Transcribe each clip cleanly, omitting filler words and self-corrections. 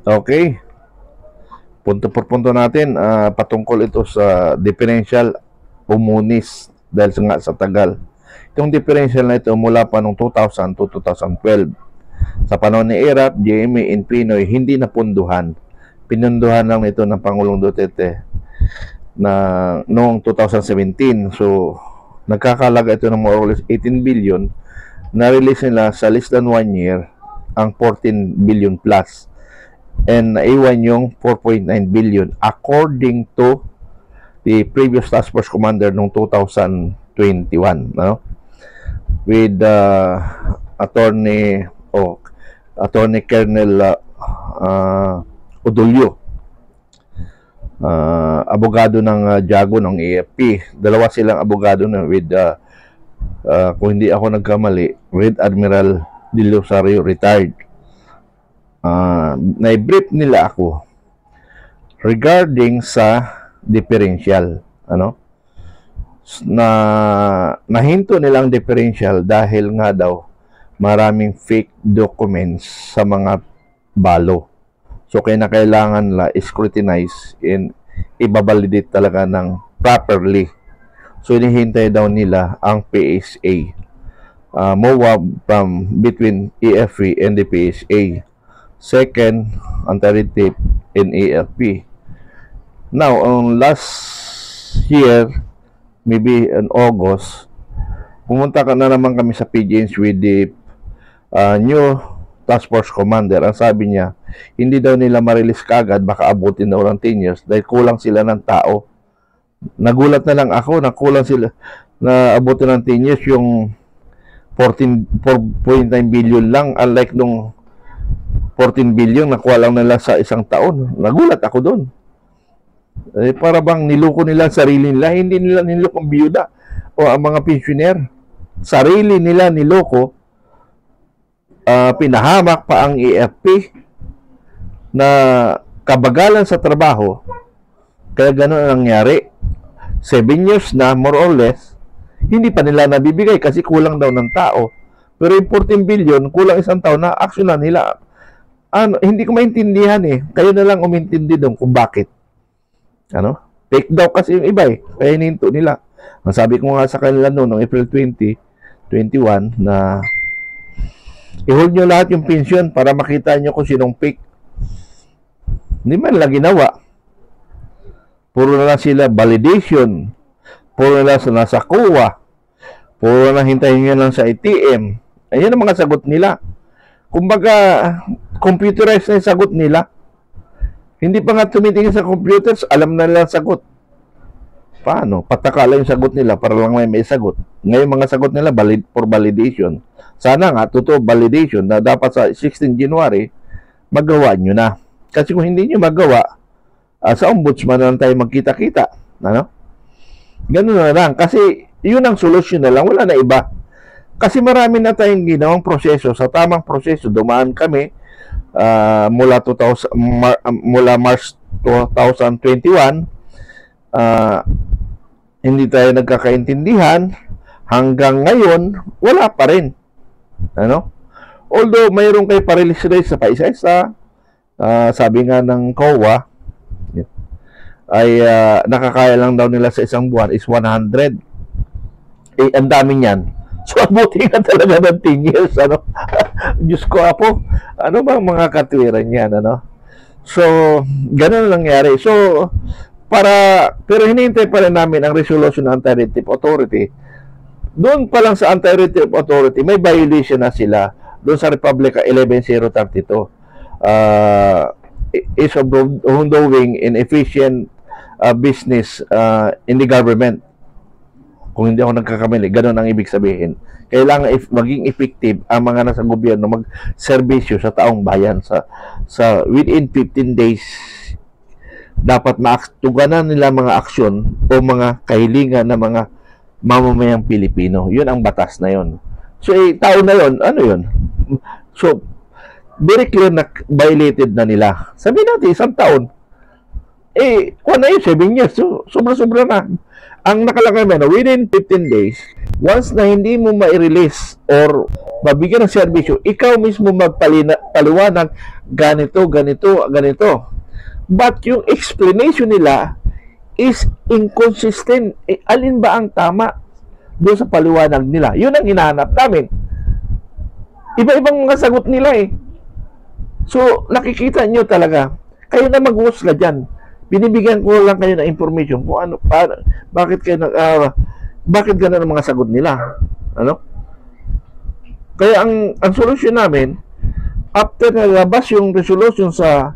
Okay. Punto por punto natin, patungkol ito sa differential umunis dahil nga sa tagal. Itong differential na ito mula pa noong 2000 to 2012. Sa panahon ni Erap, GMA in Pinoy, hindi napunduhan. Pinunduhan lang ito ng Pangulong Duterte na noong 2017. So, nagkakalaga ito ng more or less 18 billion. Na-release nila sa less than 1 year ang 14 billion plus. And naiwan yung 4.9 billion according to the previous task force commander noong 2021, no? With attorney Colonel Odolio, abogado ng Jago ng AFP. Dalawa silang abogado na with kung hindi ako nagkamali, with Admiral De Rosario retired. Na-brief nila ako regarding sa differential, nahinto nilang differential dahil nga daw maraming fake documents sa mga balo. So kailangan nila scrutinize and i-validate talaga ng properly. So hinihintay daw nila ang PSA, MOA from between AFP and the PSA. Second, anti-retip in AFP. Now, on last year, maybe in August, pumunta ka na naman kami sa PGNs with the new task force commander. Ang sabi niya, hindi daw nila ma-release kagad, baka abutin daw ng 10 years dahil kulang sila ng tao. Nagulat na lang ako na kulang sila na abutin ng 10 years yung 4.9 billion lang, unlike nung 14 billion nakuha lang nila sa isang taon. Nagulat ako doon. Para bang niloko nila sarili nila, hindi nila niloko ang biyuda o ang mga pensioner. Sarili nila niloko, pinahamak pa ang AFP na kabagalan sa trabaho. Kaya gano'n ang nangyari. 7 years na, more or less, hindi pa nila nabibigay kasi kulang daw ng tao. Pero yung 14 billion, kulang isang taon na action na nila. Hindi ko maintindihan eh. Kayo na lang umintindi doon kung bakit. Take daw kasi yung iba eh. Kaya hininto nila. Ang sabi ko nga sa kanila noong April 2021 na i-hold nyo lahat yung pension para makita nyo kung sinong fake. Hindi man lang ginawa. Puro na lang sila validation. Puro na lang sila nasa COA. Puro na hintayin nyo lang sa ATM. Ayan ang mga sagot nila. Kumbaga, computerized na yung sagot nila. Hindi pa nga tumitingin sa computers, alam na nila sagot. Paano? Patakala yung sagot nila para lang may sagot. Ngayon mga sagot nila for validation. Sana nga, totoo validation na dapat sa 16 January, magawa nyo na. Kasi kung hindi nyo magawa, sa ombudsman na lang tayo magkita-kita. Ganun na lang. Kasi yun ang solusyon na lang. Wala na iba. Kasi marami na tayong ginawang proseso. Sa tamang proseso, dumaan kami mula March 2021. Hindi tayo nagkakaintindihan. Hanggang ngayon, wala pa rin. Although, mayroon kayo pa-release sa paisa-isa. Sabi nga ng COA, ay nakakaya lang daw nila sa isang buwan is 100. Ang dami niyan. So, abuti nga talaga ng 10 years, Diyos ko, Apo, ano bang mga katwiran yan, So, ganun ang nangyari. So, pero hinihintay pa rin namin ang resolution ng Anti-Retip Authority. Doon pa lang sa Anti-Retip Authority, may violation na sila doon sa Republica 11032. Is of doing in efficient business in the government. Kung hindi ako nagkakamali, ganun ang ibig sabihin. Kailangan maging effective ang mga nasa gobyerno mag-serbisyo sa taong bayan sa within 15 days. Dapat maaktuganan nila mga aksyon o mga kahilingan ng mga mamamayang Pilipino. Yun ang batas na yun. So, tao na yun, ano yun? So, very clear na violated na nila. Sabihin natin, isang taon. Kung na yun, 7 years. So, sobra-sobra na. Ang nakalagay mo, within 15 days, Once na hindi mo ma-release or mabigyan ng serbisyo, ikaw mismo magpaliwanag, ganito, ganito, ganito. But yung explanation nila is inconsistent. Alin ba ang tama doon sa paliwanag nila? Yun ang hinahanap namin. Iba-ibang mga sagot nila eh. So, nakikita nyo talaga, kayo na mag-husga dyan. Binibigyan ko lang kayo ng information kung ano, bakit kayo bakit ganun ang mga sagot nila. Ano? Kaya ang solusyon namin, after nalabas yung resolution sa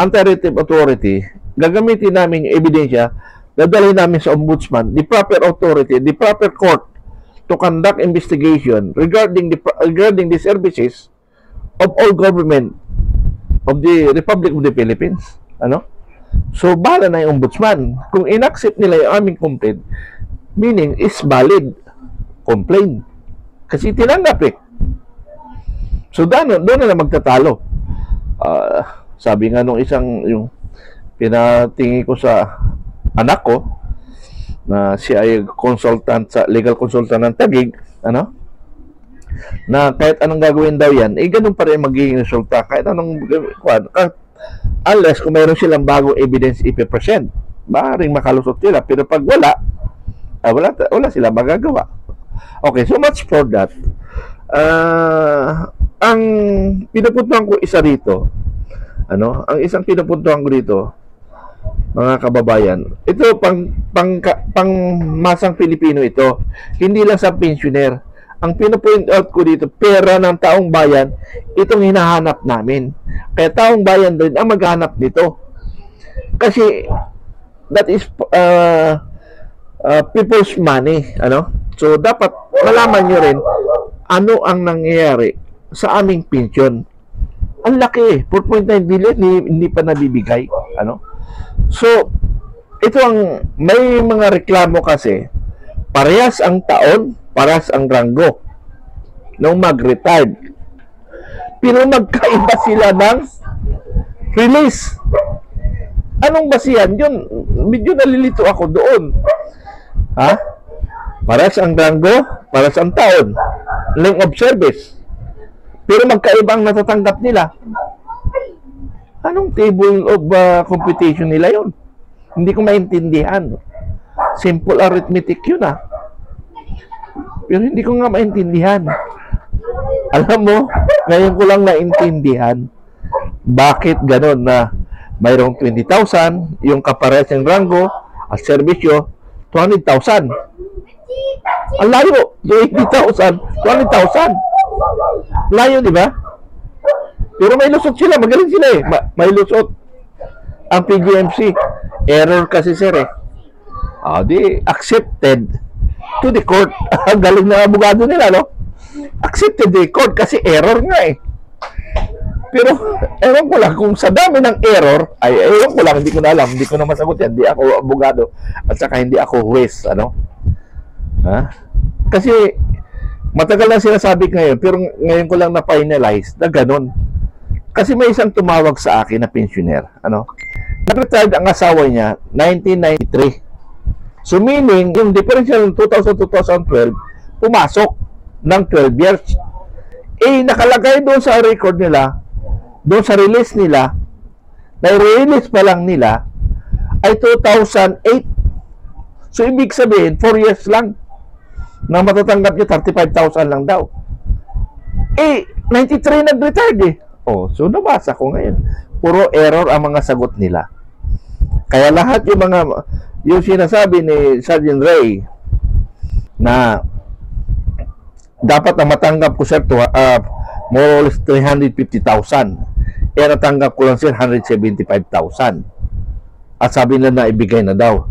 Anti-Retrieve Authority, gagamitin namin yung ebidensya, dadalhin namin sa Ombudsman, the proper authority, the proper court to conduct investigation regarding the services of all government of the Republic of the Philippines. Ano? So, bahala na yung Ombudsman. Kung inaccept nila yung aming complaint, meaning is valid complaint. Kasi tinanggap eh. So, doon na magtatalo. Sabi nga nung yung pinatingi ko sa anak ko, na siya ay consultant legal consultant ng Taguig, ano? Na kahit anong gagawin daw yan, ganun pa rin magiging resulta. Kahit anong unless kung mayroon silang bagong evidence ipipresent, maaaring makalusot sila. Pero pag wala sila magagawa. Okay, so much for that. Ang pinupuntuhan ko isa rito, ang isang pinupuntuhan ko dito, mga kababayan, ito pang masang Pilipino ito, hindi lang sa pensioner. Ang pinupoint out ko dito, pera ng taong bayan, itong hinahanap namin. Kaya taong bayan din ang maghanap nito. Kasi that is people's money, So dapat malaman nyo rin ano ang nangyayari sa aming pensyon. Ang laki, 4.9 billion hindi pa nabibigay, So ito may mga reklamo kasi parehas ang taon, parehas ang ranggo nung mag-retired. Pero magkaiba sila ng release. Anong basihan yun? Medyo nalilito ako doon. Ha? Parehas ang ranggo, parehas ang taon, length of service. Pero magkaiba ang natatanggap nila. Anong table of computation nila yun? Hindi ko maintindihan. Simple arithmetic yun Pero hindi ko nga maintindihan. Alam mo, ngayon ko lang naintindihan bakit ganon na mayroong 20,000, yung kaparehas ng ranggo at serbisyo, 200,000. Ang layo, 80,000, 20,000. Layo, di ba? Pero may lusot sila, magaling sila eh. May lusot. Ang PGMC, error kasi sir eh. Di accepted to the court. Ang galing na abogado nila, no? Accepted the court kasi error nga eh. Pero, ewan ko lang, kung sa dami ng error, ewan ko lang, hindi ko na alam, hindi ko na masagot yan, hindi ako abogado, at saka hindi ako huwes, Kasi, matagal na sinasabi ngayon, pero ngayon ko lang na-finalize na ganun. Kasi may isang tumawag sa akin na pensioner, nag-retired ang asawa niya, 1993. So, meaning, yung differential ng 2000-2012, pumasok ng 12 years. Nakalagay doon sa record nila, doon sa release nila, na-release pa lang nila, ay 2008. So, ibig sabihin, 4 years lang, na matatanggap niya 35,000 lang daw. 93 nag-retired eh. So nabasa ko ngayon. Puro error ang mga sagot nila. Kaya lahat yung sinasabi ni Sergeant Ray na dapat na matanggap ko sir more or less 350,000. Natanggap ko lang sir 175,000. At sabi nila na ibigay na daw.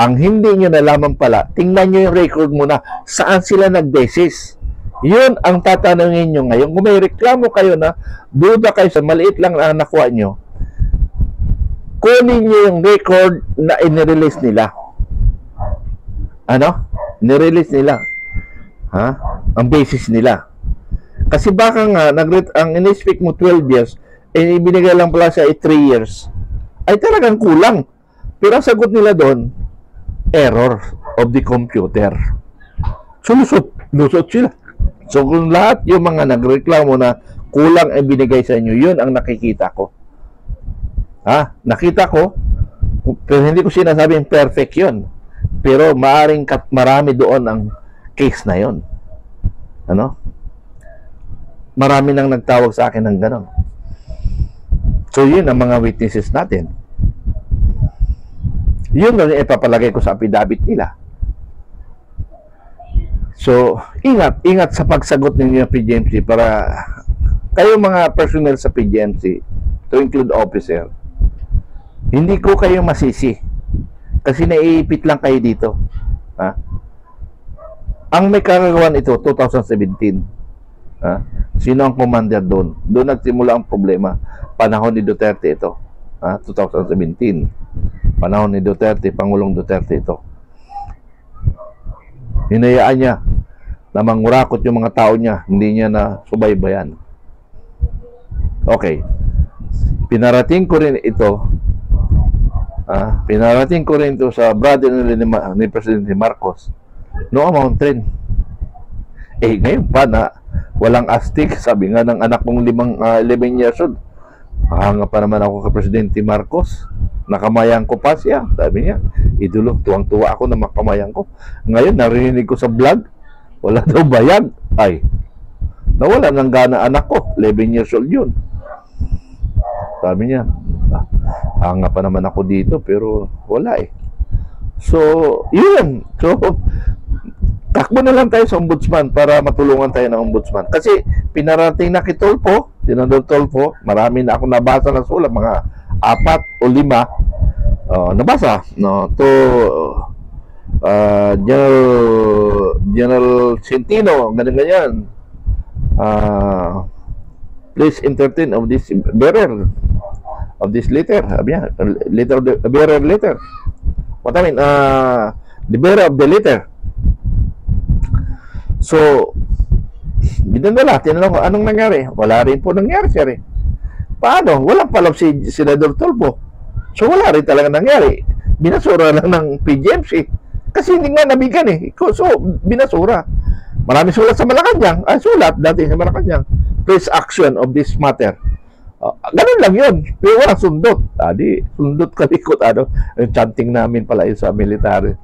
Ang hindi nyo nalaman pala, tingnan nyo yung record muna, saan sila nag-basis. Yun ang tatanungin nyo ngayon. Kung may reklamo kayo na, duda kayo sa maliit lang na nakuha nyo, kunin nyo yung record na inirelease nila. Nirelease nila. Ang basis nila. Kasi baka nga, ang in-speak mo 12 years, ibinigay lang pala siya 3 years, ay talagang kulang. Pero ang sagot nila doon, error of the computer. So, lusot sila. So, kung lahat yung mga nagreklamo na kulang ay binigay sa inyo, yun ang nakikita ko. Nakita ko, pero hindi ko sinasabing perfect yun. Pero maaring marami doon ang case na yun. Ano? Marami nang nagtawag sa akin ng gano'n. So, yun ang mga witnesses natin. Yun ang ipapalagay ko sa affidavit nila. So, ingat sa pagsagot ninyo ng PGMC para kayo mga personnel sa PGMC, to include officer, hindi ko kayo masisi kasi naiipit lang kayo dito. Ang may karagawan ito, 2017. Sino ang commander doon? Doon nagsimula ang problema. Panahon ni Duterte ito. 2017. Panahon ni Duterte, Pangulong Duterte ito. Hinayaan niya na mangurakot yung mga tao niya, hindi niya na subaybayan. Okay. Pinarating ko rin ito sa brother ni Presidente Marcos noong mountain. Ngayon pa na walang astig, sabi nga ng anak kong 11 years old, mahanga pa naman ako kay Presidente Marcos, nakamayang ko pa siya, sabi niya, idolo, tuwang-tuwa ako na makamayang ko. Ngayon, narinig ko sa vlog, wala daw bayag. Nawala ng gana anak ko, 11 years old yun. Sabi niya, hanga pa naman ako dito, pero wala So, yun. So, takbo na lang tayo sa ombudsman para matulungan tayo ng ombudsman. Kasi, pinarating na kay Tulfo, Senador Tulfo, marami na ako nabasa na sulat, mga 4 o 5, nabasa, no, to General Centino, ganyan. Please entertain of this bearer of this letter. Bearer letter. What I mean, the bearer of the letter. So, binandala, tinanong ko, anong nangyari? Wala rin po nangyari, sir. Paano? Walang palab si Senador Tulfo. So, wala rin talaga nangyari. Binasura lang ng PGMC. Kasi hindi nga nabigyan So, binasura. Marami sulat sa Malacanang. Sulat dati sa Malacanang. Please action of this matter. Ganun lang yun. Pero walang sundot. Sundot kalikot. Yung chanting namin pala yun sa military.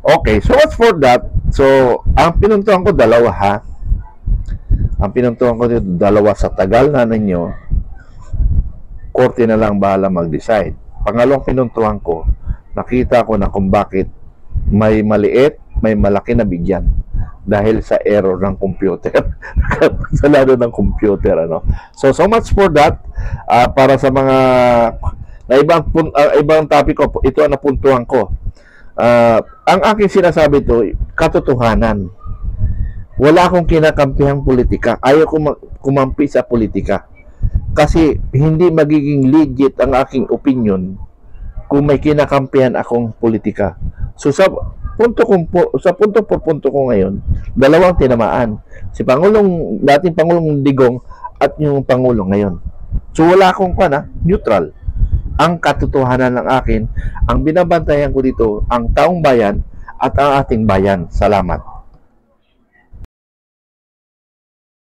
Okay, so what's for that? So, ang pinuntuhan ko, dalawa Ang pinuntuhan ko dito, dalawa sa tagal na ninyo, korte na lang bahala mag-decide. Pangalawang pinuntuhan ko, nakita ko na kung bakit may maliit, may malaki na bigyan dahil sa error ng computer. Kasalanan ng computer, So much for that. Para sa mga ibang topic ko, ito ang napuntuhan ko. Ang aking sinasabi to, katotohanan. Wala akong kinakampihang politika. Ayaw ko kumampi sa politika. Kasi hindi magiging legit ang aking opinion kung may kinakampihan akong politika. So sa punto por punto ko ngayon, dalawang tinamaan. Si dating Pangulong Digong at yung Pangulo ngayon. So wala akong neutral. Ang katotohanan ng akin, ang binabantayan ko dito, ang taong bayan at ang ating bayan. Salamat.